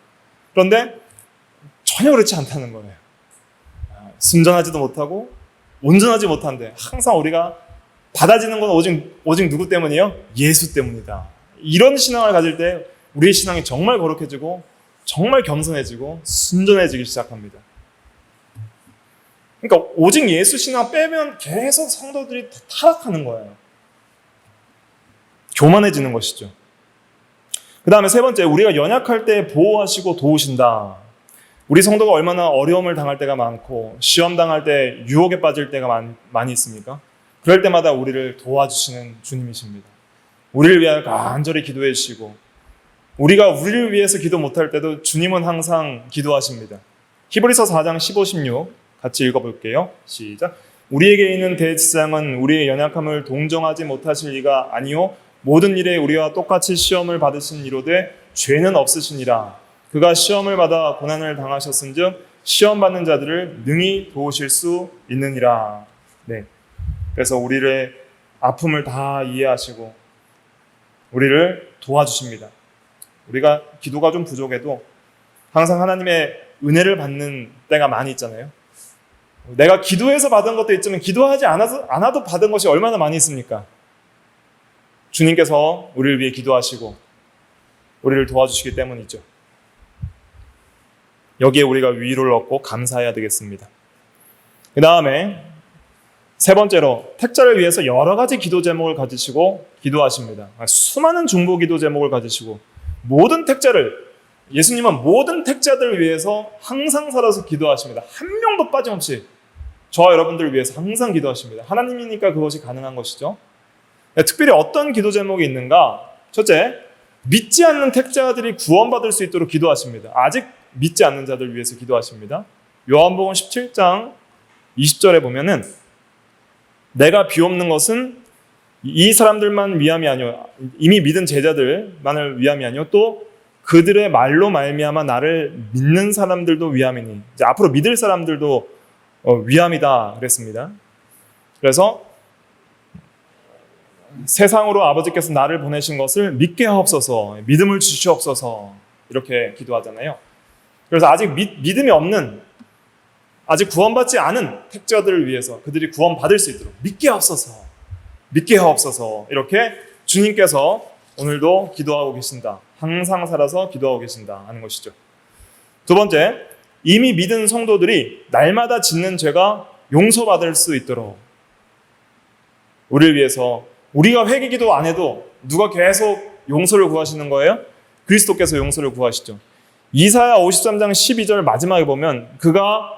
그런데 전혀 그렇지 않다는 거예요. 순전하지도 못하고 온전하지 못한데 항상 우리가 받아지는 건 오직 누구 때문이에요? 예수 때문이다. 이런 신앙을 가질 때 우리의 신앙이 정말 거룩해지고 정말 겸손해지고 순전해지기 시작합니다. 그러니까 오직 예수 신앙 빼면 계속 성도들이 타락하는 거예요. 교만해지는 것이죠. 그 다음에 세 번째, 우리가 연약할 때 보호하시고 도우신다. 우리 성도가 얼마나 어려움을 당할 때가 많고 시험 당할 때 유혹에 빠질 때가 많이 있습니까? 그럴 때마다 우리를 도와주시는 주님이십니다. 우리를 위하여 간절히 기도해 주시고 우리가 우리를 위해서 기도 못할 때도 주님은 항상 기도하십니다. 히브리서 4장 15, 16 같이 읽어볼게요. 시작. 우리에게 있는 대지장은 우리의 연약함을 동정하지 못하실 리가 아니요 모든 일에 우리와 똑같이 시험을 받으신 이로되 죄는 없으시니라. 그가 시험을 받아 고난을 당하셨은즉 시험 받는 자들을 능히 도우실 수 있느니라. 네. 그래서 우리의 아픔을 다 이해하시고 우리를 도와주십니다. 우리가 기도가 좀 부족해도 항상 하나님의 은혜를 받는 때가 많이 있잖아요. 내가 기도해서 받은 것도 있지만 기도하지 않아도 받은 것이 얼마나 많이 있습니까? 주님께서 우리를 위해 기도하시고 우리를 도와주시기 때문이죠. 여기에 우리가 위로를 얻고 감사해야 되겠습니다. 그 다음에 세 번째로 택자를 위해서 여러 가지 기도 제목을 가지시고 기도하십니다. 수많은 중보 기도 제목을 가지시고 모든 택자를 예수님은 모든 택자들을 위해서 항상 살아서 기도하십니다. 한 명도 빠짐없이 저와 여러분들을 위해서 항상 기도하십니다. 하나님이니까 그것이 가능한 것이죠. 특별히 어떤 기도 제목이 있는가? 첫째, 믿지 않는 택자들이 구원받을 수 있도록 기도하십니다. 아직 믿지 않는 자들 위해서 기도하십니다. 요한복음 17장 20절에 보면은 내가 비옵는 것은 이 사람들만 위함이 아니요 이미 믿은 제자들만을 위함이 아니요 또 그들의 말로 말미암아 나를 믿는 사람들도 위함이니 이제 앞으로 믿을 사람들도 위함이다 그랬습니다. 그래서 세상으로 아버지께서 나를 보내신 것을 믿게 하옵소서, 믿음을 주시옵소서 이렇게 기도하잖아요. 그래서 아직 믿음이 없는, 아직 구원받지 않은 택자들을 위해서 그들이 구원받을 수 있도록 믿게 하옵소서 이렇게 주님께서 오늘도 기도하고 계신다. 항상 살아서 기도하고 계신다 하는 것이죠. 두 번째, 이미 믿은 성도들이 날마다 짓는 죄가 용서받을 수 있도록 우리를 위해서 우리가 회개기도 안 해도 누가 계속 용서를 구하시는 거예요? 그리스도께서 용서를 구하시죠. 이사야 53장 12절 마지막에 보면 그가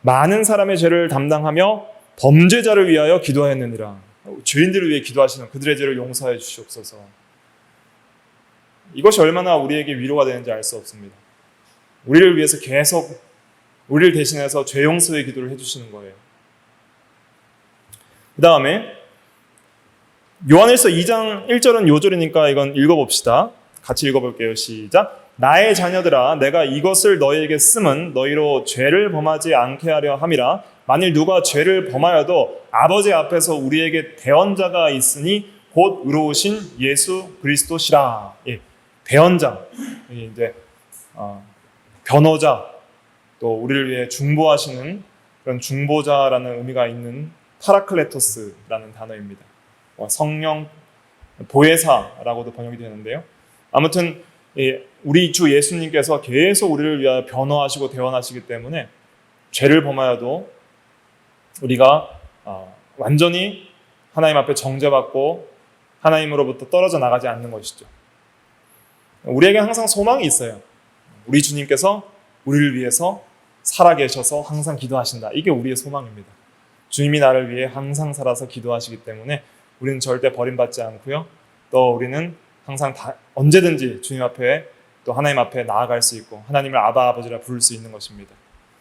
많은 사람의 죄를 담당하며 범죄자를 위하여 기도하였느니라. 죄인들을 위해 기도하시는 그들의 죄를 용서해 주시옵소서. 이것이 얼마나 우리에게 위로가 되는지 알 수 없습니다. 우리를 위해서 계속 우리를 대신해서 죄 용서의 기도를 해주시는 거예요. 그 다음에 요한일서 2장 1절은 요절이니까 이건 읽어봅시다. 같이 읽어볼게요. 시작. 나의 자녀들아 내가 이것을 너희에게 쓰면 너희로 죄를 범하지 않게 하려 함이라. 만일 누가 죄를 범하여도 아버지 앞에서 우리에게 대언자가 있으니 곧 의로우신 예수 그리스도시라. 예, 대언자, 이제 변호자, 또 우리를 위해 중보하시는 그런 중보자라는 의미가 있는 파라클레토스라는 단어입니다. 성령 보혜사라고도 번역이 되는데요. 아무튼 우리 주 예수님께서 계속 우리를 위하여 변호하시고 대언하시기 때문에 죄를 범하여도 우리가 완전히 하나님 앞에 정죄받고 하나님으로부터 떨어져 나가지 않는 것이죠. 우리에게 항상 소망이 있어요. 우리 주님께서 우리를 위해서 살아계셔서 항상 기도하신다. 이게 우리의 소망입니다. 주님이 나를 위해 항상 살아서 기도하시기 때문에 우리는 절대 버림받지 않고요. 또 우리는 항상 언제든지 주님 앞에 또 하나님 앞에 나아갈 수 있고 하나님을 아바 아버지라 부를 수 있는 것입니다.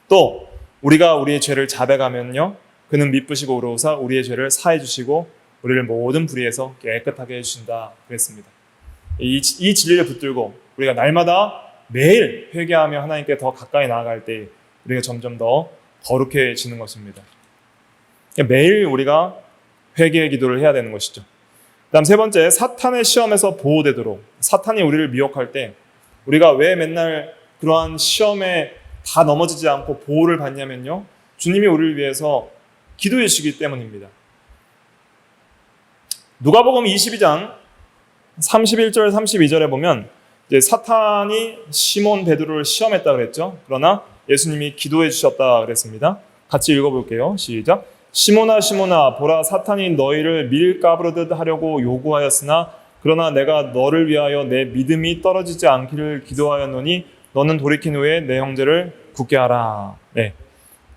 또 우리가 우리의 죄를 자백하면요 그는 미쁘시고 의로우사 우리의 죄를 사해 주시고 우리를 모든 불의에서 깨끗하게 해주신다 그랬습니다. 이 진리를 붙들고 우리가 날마다 매일 회개하며 하나님께 더 가까이 나아갈 때 우리가 점점 더 거룩해지는 것입니다. 매일 우리가 회개의 기도를 해야 되는 것이죠. 다음 세 번째, 사탄의 시험에서 보호되도록. 사탄이 우리를 미혹할 때 우리가 왜 맨날 그러한 시험에 다 넘어지지 않고 보호를 받냐면요, 주님이 우리를 위해서 기도해 주시기 때문입니다. 누가복음 22장 31절 32절에 보면 이제 사탄이 시몬 베드로를 시험했다 그랬죠. 그러나 예수님이 기도해 주셨다 그랬습니다. 같이 읽어볼게요. 시작. 시몬아 시몬아 보라 사탄이 너희를 밀가부르듯 하려고 요구하였으나 그러나 내가 너를 위하여 내 믿음이 떨어지지 않기를 기도하였노니 너는 돌이킨 후에 내 형제를 굳게 하라. 네.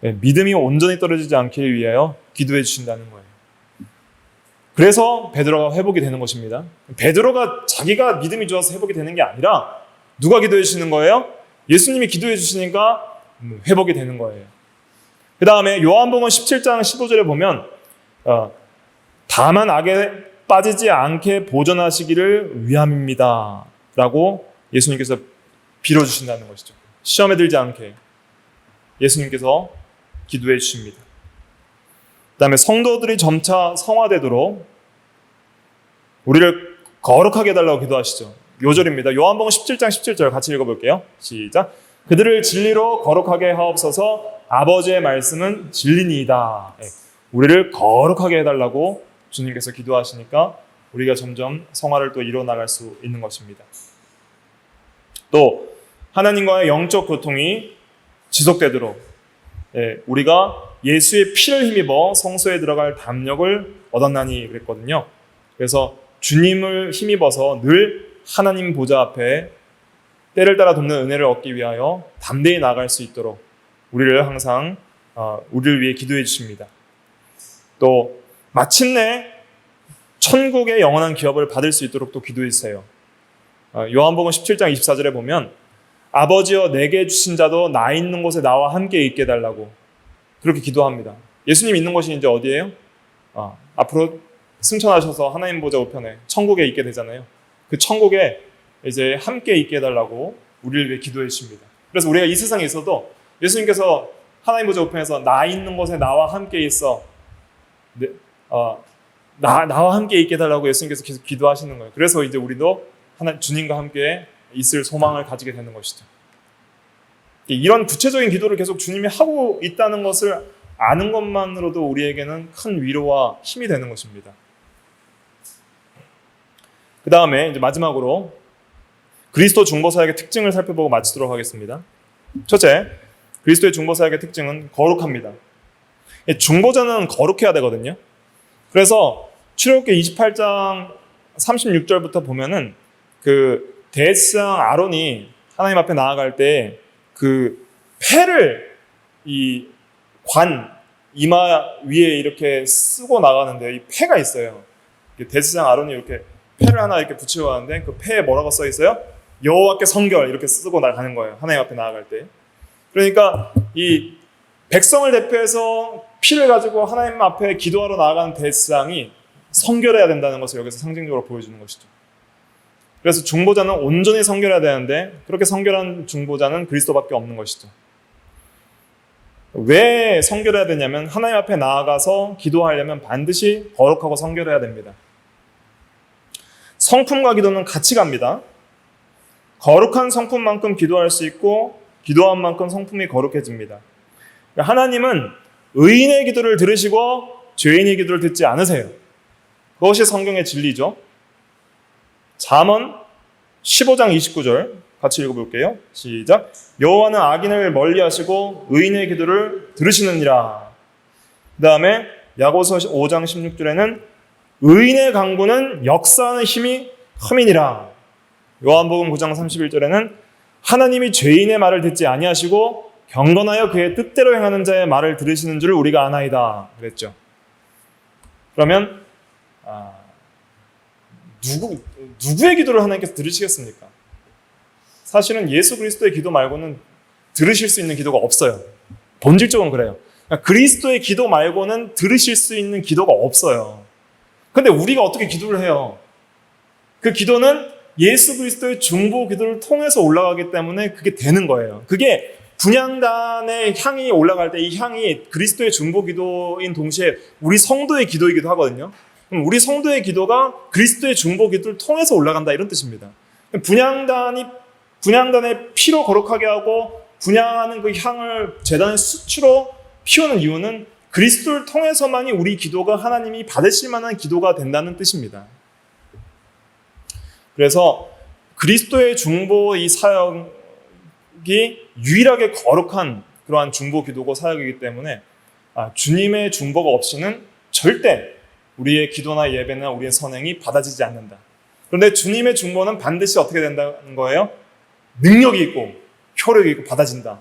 믿음이 온전히 떨어지지 않기를 위하여 기도해 주신다는 거예요. 그래서 베드로가 회복이 되는 것입니다. 베드로가 자기가 믿음이 좋아서 회복이 되는 게 아니라 누가 기도해 주시는 거예요? 예수님이 기도해 주시니까 회복이 되는 거예요. 그 다음에 요한복음 17장 15절에 보면 다만 악에 빠지지 않게 보존하시기를 위함입니다 라고 예수님께서 빌어주신다는 것이죠. 시험에 들지 않게 예수님께서 기도해 주십니다. 그 다음에 성도들이 점차 성화되도록 우리를 거룩하게 해달라고 기도하시죠. 요절입니다. 요한복음 17장 17절 같이 읽어볼게요. 시작. 그들을 진리로 거룩하게 하옵소서. 아버지의 말씀은 진리니이다. 우리를 거룩하게 해달라고 주님께서 기도하시니까 우리가 점점 성화를 또 이뤄나갈 수 있는 것입니다. 또 하나님과의 영적 교통이 지속되도록 우리가 예수의 피를 힘입어 성소에 들어갈 담력을 얻었나니 그랬거든요. 그래서 주님을 힘입어서 늘 하나님 보좌 앞에 때를 따라 돕는 은혜를 얻기 위하여 담대히 나아갈 수 있도록 우리를 항상 우리를 위해 기도해 주십니다. 또 마침내 천국의 영원한 기업을 받을 수 있도록 또 기도해 주세요. 요한복음 17장 24절에 보면 아버지여 내게 주신 자도 나 있는 곳에 나와 함께 있게 해달라고 그렇게 기도합니다. 예수님 있는 곳이 이제 어디예요? 앞으로 승천하셔서 하나님 보좌 우편에 천국에 있게 되잖아요. 그 천국에 이제 함께 있게 해달라고 우리를 위해 기도해 주십니다. 그래서 우리가 이 세상에 있어도 예수님께서 하나님 보좌 우편에서 나 있는 곳에 나와 함께 있어 나와 함께 있게 해달라고 예수님께서 계속 기도하시는 거예요. 그래서 이제 우리도 주님과 함께 있을 소망을 가지게 되는 것이죠. 이런 구체적인 기도를 계속 주님이 하고 있다는 것을 아는 것만으로도 우리에게는 큰 위로와 힘이 되는 것입니다. 그 다음에 이제 마지막으로 그리스도 중보사역의 특징을 살펴보고 마치도록 하겠습니다. 첫째, 그리스도의 중보사역의 특징은 거룩합니다. 중보자는 거룩해야 되거든요. 그래서 출애굽기 28장 36절부터 보면은 그 대제사장 아론이 하나님 앞에 나아갈 때 그 패를 이 관 이마 위에 이렇게 쓰고 나가는데 이 패가 있어요. 대제사장 아론이 이렇게 패를 하나 이렇게 붙이고 가는데 그 패에 뭐라고 써 있어요? 여호와께 성결 이렇게 쓰고 나가는 거예요. 하나님 앞에 나아갈 때. 그러니까 이 백성을 대표해서 피를 가지고 하나님 앞에 기도하러 나아가는 대제사장이 성결해야 된다는 것을 여기서 상징적으로 보여주는 것이죠. 그래서 중보자는 온전히 성결해야 되는데 그렇게 성결한 중보자는 그리스도밖에 없는 것이죠. 왜 성결해야 되냐면 하나님 앞에 나아가서 기도하려면 반드시 거룩하고 성결해야 됩니다. 성품과 기도는 같이 갑니다. 거룩한 성품만큼 기도할 수 있고 기도한 만큼 성품이 거룩해집니다. 하나님은 의인의 기도를 들으시고 죄인의 기도를 듣지 않으세요. 그것이 성경의 진리죠. 잠언 15장 29절 같이 읽어볼게요. 시작. 여호와는 악인을 멀리하시고 의인의 기도를 들으시느니라. 그 다음에 야고보서 5장 16절에는 의인의 강구는 역사하는 힘이 흠이니라. 요한복음 9장 31절에는 하나님이 죄인의 말을 듣지 아니하시고 경건하여 그의 뜻대로 행하는 자의 말을 들으시는 줄을 우리가 아나이다 그랬죠. 그러면 누구의 기도를 하나님께서 들으시겠습니까? 사실은 예수 그리스도의 기도 말고는 들으실 수 있는 기도가 없어요. 본질적으로 그래요. 그러니까 그리스도의 기도 말고는 들으실 수 있는 기도가 없어요. 근데 우리가 어떻게 기도를 해요? 그 기도는 예수 그리스도의 중보 기도를 통해서 올라가기 때문에 그게 되는 거예요. 그게 분향단의 향이 올라갈 때 이 향이 그리스도의 중보 기도인 동시에 우리 성도의 기도이기도 하거든요. 그럼 우리 성도의 기도가 그리스도의 중보 기도를 통해서 올라간다 이런 뜻입니다. 분향단의 피로 거룩하게 하고 분향하는 그 향을 제단의 수치로 피우는 이유는 그리스도를 통해서만이 우리 기도가 하나님이 받으실 만한 기도가 된다는 뜻입니다. 그래서 그리스도의 중보 이 사역이 유일하게 거룩한 그러한 중보 기도고 사역이기 때문에 주님의 중보가 없이는 절대 우리의 기도나 예배나 우리의 선행이 받아지지 않는다. 그런데 주님의 중보는 반드시 어떻게 된다는 거예요? 능력이 있고 효력이 있고 받아진다.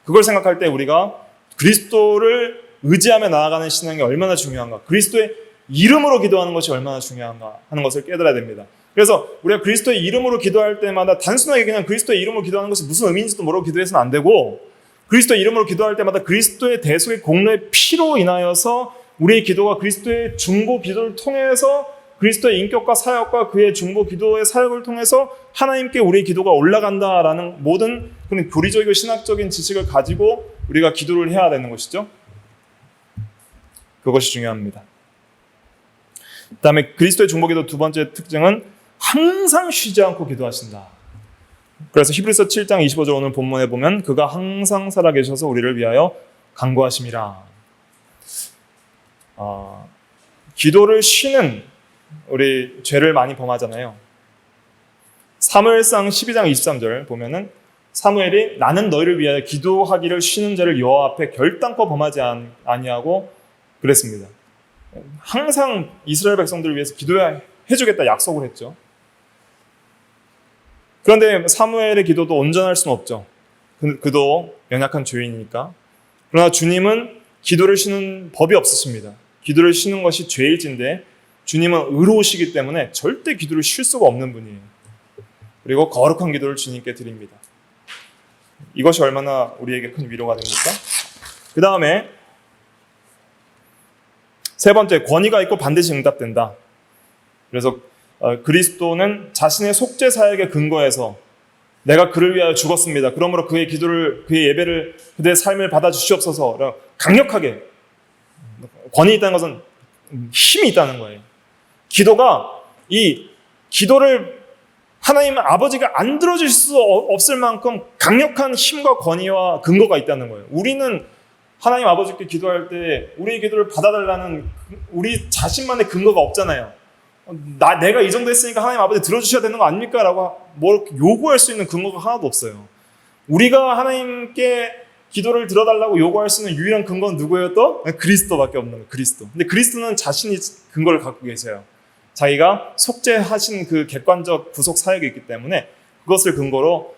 그걸 생각할 때 우리가 그리스도를 의지하며 나아가는 신앙이 얼마나 중요한가, 그리스도의 이름으로 기도하는 것이 얼마나 중요한가 하는 것을 깨달아야 됩니다. 그래서 우리가 그리스도의 이름으로 기도할 때마다 단순하게 그냥 그리스도의 이름으로 기도하는 것이 무슨 의미인지도 모르고 기도해서는 안 되고, 그리스도의 이름으로 기도할 때마다 그리스도의 대속의 공로의 피로 인하여서 우리의 기도가 그리스도의 중보 기도를 통해서 그리스도의 인격과 사역과 그의 중보 기도의 사역을 통해서 하나님께 우리의 기도가 올라간다라는 모든 그런 교리적이고 신학적인 지식을 가지고 우리가 기도를 해야 되는 것이죠. 그것이 중요합니다. 그 다음에 그리스도의 중보 기도 두 번째 특징은 항상 쉬지 않고 기도하신다. 그래서 히브리서 7장 25절 오늘 본문에 보면 그가 항상 살아계셔서 우리를 위하여 간구하심이라. 기도를 쉬는 우리 죄를 많이 범하잖아요. 사무엘상 12장 23절 보면은 사무엘이 나는 너희를 위하여 기도하기를 쉬는 자를 여호와 앞에 결단코 범하지 아니하고 그랬습니다. 항상 이스라엘 백성들을 위해서 기도해주겠다 약속을 했죠. 그런데 사무엘의 기도도 온전할 수는 없죠. 그도 연약한 죄인이니까. 그러나 주님은 기도를 쉬는 법이 없으십니다. 기도를 쉬는 것이 죄일진데 주님은 의로우시기 때문에 절대 기도를 쉴 수가 없는 분이에요. 그리고 거룩한 기도를 주님께 드립니다. 이것이 얼마나 우리에게 큰 위로가 됩니까? 그 다음에 세 번째, 권위가 있고 반드시 응답된다. 그래서 그리스도는 자신의 속죄 사역에 근거해서 내가 그를 위하여 죽었습니다. 그러므로 그의 기도를, 그의 예배를, 그의 삶을 받아주시옵소서. 강력하게 권위 있다는 것은 힘이 있다는 거예요. 기도가 이 기도를 하나님 아버지가 안 들어줄 수 없을 만큼 강력한 힘과 권위와 근거가 있다는 거예요. 우리는 하나님 아버지께 기도할 때 우리의 기도를 받아달라는 우리 자신만의 근거가 없잖아요. 내가 이 정도 했으니까 하나님 아버지 들어주셔야 되는 거 아닙니까? 라고 뭘 요구할 수 있는 근거가 하나도 없어요. 우리가 하나님께 기도를 들어달라고 요구할 수 있는 유일한 근거는 누구예요 또? 그리스도밖에 없는 거예요. 그리스도. 근데 그리스도는 자신이 근거를 갖고 계세요. 자기가 속죄하신 그 객관적 구속 사역이 있기 때문에 그것을 근거로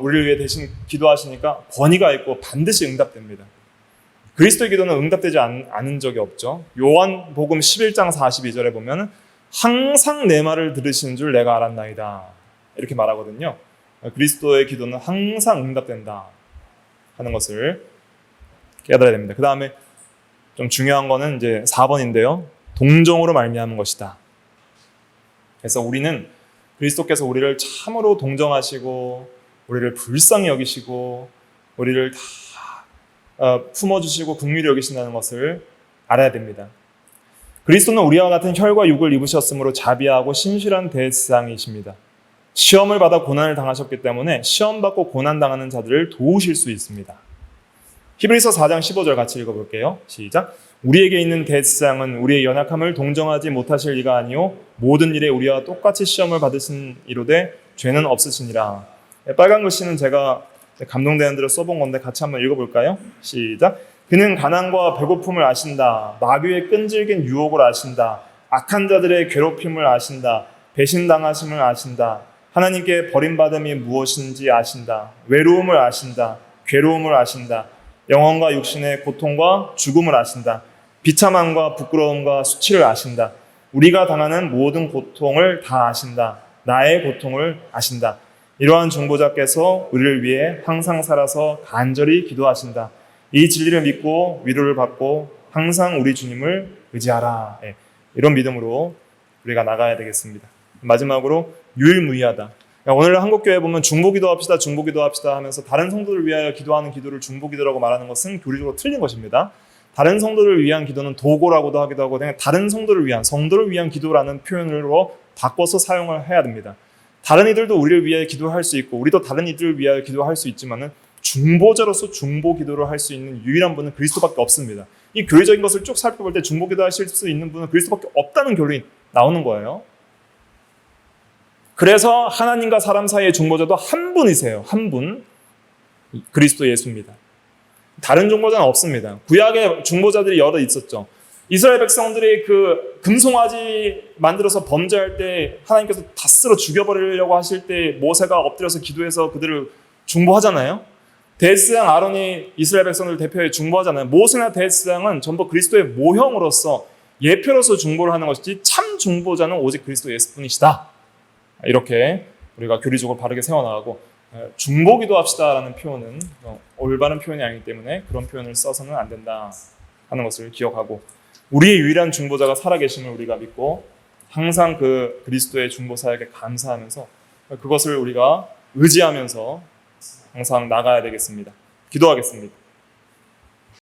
우리를 위해 대신 기도하시니까 권위가 있고 반드시 응답됩니다. 그리스도의 기도는 응답되지 않은 적이 없죠. 요한복음 11장 42절에 보면 항상 내 말을 들으시는 줄 내가 알았나이다. 이렇게 말하거든요. 그리스도의 기도는 항상 응답된다 하는 것을 깨달아야 됩니다. 그 다음에 좀 중요한 거는 이제 4번인데요. 동정으로 말미암은 것이다. 그래서 우리는 그리스도께서 우리를 참으로 동정하시고 우리를 불쌍히 여기시고 우리를 다 품어주시고 긍휼히 여기신다는 것을 알아야 됩니다. 그리스도는 우리와 같은 혈과 육을 입으셨으므로 자비하고 신실한 대제사장이십니다. 시험을 받아 고난을 당하셨기 때문에 시험받고 고난당하는 자들을 도우실 수 있습니다. 히브리서 4장 15절 같이 읽어볼게요. 시작. 우리에게 있는 대제사장은 우리의 연약함을 동정하지 못하실 이가 아니요 모든 일에 우리와 똑같이 시험을 받으신 이로되 죄는 없으시니라. 빨간 글씨는 제가 감동되는 대로 써본 건데 같이 한번 읽어볼까요? 시작. 그는 가난과 배고픔을 아신다. 마귀의 끈질긴 유혹을 아신다. 악한 자들의 괴롭힘을 아신다. 배신당하심을 아신다. 하나님께 버림받음이 무엇인지 아신다. 외로움을 아신다. 괴로움을 아신다. 영혼과 육신의 고통과 죽음을 아신다. 비참함과 부끄러움과 수치를 아신다. 우리가 당하는 모든 고통을 다 아신다. 나의 고통을 아신다. 이러한 중보자께서 우리를 위해 항상 살아서 간절히 기도하신다. 이 진리를 믿고 위로를 받고 항상 우리 주님을 의지하라. 이런 믿음으로 우리가 나가야 되겠습니다. 마지막으로 유일무이하다. 오늘 한국교회 보면 중보기도 합시다, 중보기도 합시다 하면서 다른 성도를 위하여 기도하는 기도를 중보기도라고 말하는 것은 교리적으로 틀린 것입니다. 다른 성도를 위한 기도는 도고라고도 하기도 하고 그냥 다른 성도를 위한, 성도를 위한 기도라는 표현으로 바꿔서 사용을 해야 됩니다. 다른 이들도 우리를 위하여 기도할 수 있고 우리도 다른 이들을 위하여 기도할 수 있지만은 중보자로서 중보기도를 할 수 있는 유일한 분은 그리스도밖에 없습니다. 이 교리적인 것을 쭉 살펴볼 때 중보기도 하실 수 있는 분은 그리스도밖에 없다는 결론이 나오는 거예요. 그래서 하나님과 사람 사이의 중보자도 한 분이세요. 한 분. 그리스도 예수입니다. 다른 중보자는 없습니다. 구약에 중보자들이 여러 있었죠. 이스라엘 백성들이 그 금송아지 만들어서 범죄할 때 하나님께서 다 쓸어 죽여버리려고 하실 때 모세가 엎드려서 기도해서 그들을 중보하잖아요. 대제사장 아론이 이스라엘 백성들을 대표해 중보하잖아요. 모세나 대제사장은 전부 그리스도의 모형으로서 예표로서 중보를 하는 것이지 참 중보자는 오직 그리스도 예수뿐이시다. 이렇게 우리가 교리적으로 바르게 세워나가고 중보기도 합시다라는 표현은 올바른 표현이 아니기 때문에 그런 표현을 써서는 안 된다 하는 것을 기억하고, 우리의 유일한 중보자가 살아계심을 우리가 믿고 항상 그 그리스도의 중보 사역에 감사하면서 그것을 우리가 의지하면서 항상 나가야 되겠습니다. 기도하겠습니다.